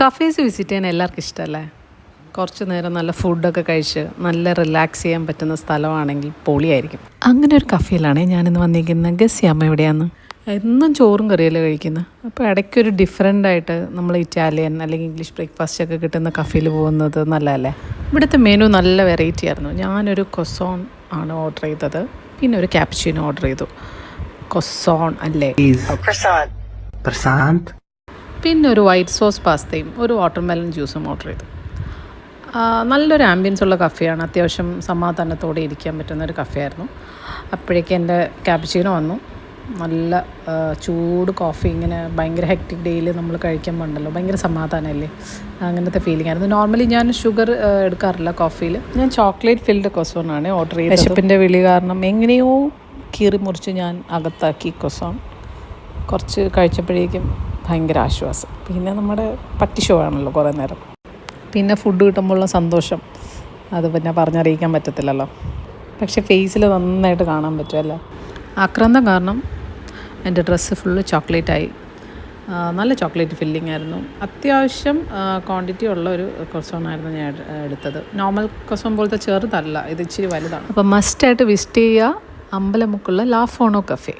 Cafes visit ചെയ്യാൻ എല്ലാവർക്കും ഇഷ്ടമല്ലേ? കുറച്ച് നേരം നല്ല ഫുഡൊക്കെ കഴിച്ച് നല്ല റിലാക്സ് ചെയ്യാൻ പറ്റുന്ന സ്ഥലമാണെങ്കിൽ പൊളിയായിരിക്കും. അങ്ങനെ ഒരു കഫേയിലാണ് ഞാനിന്ന് വന്നിരിക്കുന്നത്. ഗസ് അമ്മ എവിടെയാന്ന്? എന്നും ചോറും കറിയല്ലേ കഴിക്കുന്നത്. അപ്പോൾ ഇടയ്ക്കൊരു ഡിഫറെൻ്റായിട്ട് നമ്മൾ ഇറ്റാലിയൻ അല്ലെങ്കിൽ ഇംഗ്ലീഷ് ബ്രേക്ക്ഫാസ്റ്റ് ഒക്കെ കിട്ടുന്ന കഫേയിൽ പോകുന്നത് നല്ലതല്ലേ? ഇവിടുത്തെ മെനു നല്ല വെറൈറ്റി ആയിരുന്നു. ഞാനൊരു കൊസോൺ ആണ് ഓർഡർ ചെയ്തത്, പിന്നെ ഒരു ക്യാപ്ചീനോ ഓർഡർ ചെയ്തു. കൊസോൺ അല്ലേ? പിന്നെ ഒരു വൈറ്റ് സോസ് പാസ്തയും ഒരു വാട്ടർമെലൺ ജ്യൂസും ഓർഡർ ചെയ്തു. നല്ലൊരു ആംബിയൻസ് ഉള്ള കഫേയാണ്. അത്യാവശ്യം സമാധാനത്തോടെ ഇരിക്കാൻ പറ്റുന്ന ഒരു കഫേ ആയിരുന്നു. അപ്പോഴേക്കും എൻ്റെ ക്യാപ്ചീനോ വന്നു. നല്ല ചൂട് കോഫി. ഇങ്ങനെ ഭയങ്കര ഹെക്റ്റിക് ഡേയിൽ നമ്മൾ കഴിക്കാൻ പാടുണ്ടല്ലോ, ഭയങ്കര സമാധാനമല്ലേ, അങ്ങനത്തെ ഫീലിംഗ് ആയിരുന്നു. നോർമലി ഞാൻ ഷുഗർ എടുക്കാറില്ല കോഫിയിൽ. ഞാൻ ചോക്ലേറ്റ് ഫിൽഡ് കൊസോണാണ് ഓർഡർ ചെയ്തത്. വിശപ്പിൻ്റെ വിളി കാരണം എങ്ങനെയോ കീറി മുറിച്ച് ഞാൻ അകത്താക്കി കൊസോൺ. കുറച്ച് കഴിച്ചപ്പോഴേക്കും ഭയങ്കര ആശ്വാസം. പിന്നെ നമ്മുടെ പട്ടി ഷോ ആണല്ലോ കുറേ നേരം. പിന്നെ ഫുഡ് കിട്ടുമ്പോഴുള്ള സന്തോഷം അത് പിന്നെ പറഞ്ഞറിയിക്കാൻ പറ്റത്തില്ലല്ലോ. പക്ഷേ ഫേസിൽ നന്നായിട്ട് കാണാൻ പറ്റുമല്ലോ. ആക്രാന്തം കാരണം എൻ്റെ ഡ്രസ്സ് ഫുള്ള് ചോക്ലേറ്റായി. നല്ല ചോക്ലേറ്റ് ഫില്ലിംഗ് ആയിരുന്നു. അത്യാവശ്യം ക്വാണ്ടിറ്റി ഉള്ള ഒരു കൊസോണായിരുന്നു ഞാൻ എടുത്തത്. നോർമൽ കൊസോൺ പോലത്തെ ചെറുതല്ല, ഇത് ഇച്ചിരി വലുതാണ്. അപ്പോൾ മസ്റ്റായിട്ട് വിസിറ്റ് ചെയ്യുക അമ്പലമുക്കുള്ള ലാ ഫോണോ കഫേ.